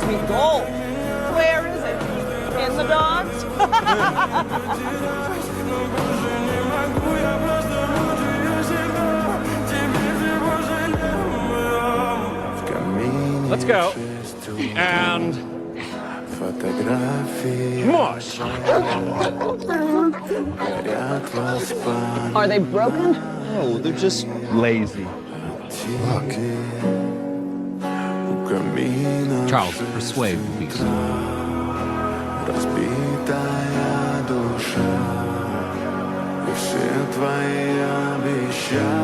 me gold. Where is it? In the dogs? Let's go. And mush. Are they broken? Oh, they're just lazy. Look. Charles, persuade the beast. Все твои обещания